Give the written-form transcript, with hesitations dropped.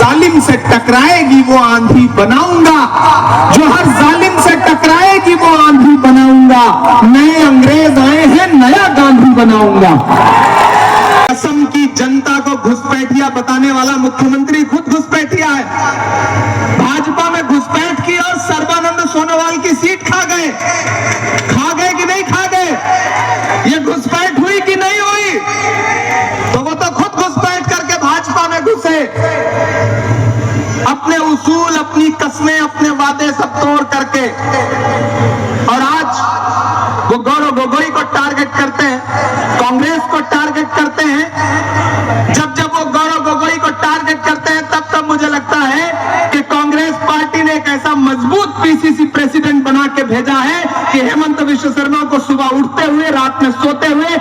जालिम से टकराएगी वो आंधी बनाऊंगा, जो हर जालिम से टकराएगी वो आंधी बनाऊंगा। नए अंग्रेज आए हैं, नया गांधी बनाऊंगा। असम की जनता को घुसपैठिया बताने वाला मुख्यमंत्री खुद घुसपैठिया है। भाजपा में घुसपैठ की और सर्बानंद सोनोवाल की सीट खा गए कि नहीं खा गए? ये घुसपैठ हुई कि नहीं हुई? तो वो तो खुद घुसपैठ करके भाजपा में घुसे, अपने उसूल, अपनी कस्में, अपने वादे सब तोड़ करके। और आज वो गौरव गोगोई को टारगेट करते हैं, कांग्रेस को टारगेट करते हैं। जब वो गौरव गोगोई को टारगेट करते हैं तब मुझे लगता है कि कांग्रेस पार्टी ने एक ऐसा मजबूत पीसीसी प्रेसिडेंट बना के भेजा है कि हेमंत विश्व शर्मा को सुबह उठते हुए, रात में सोते हुए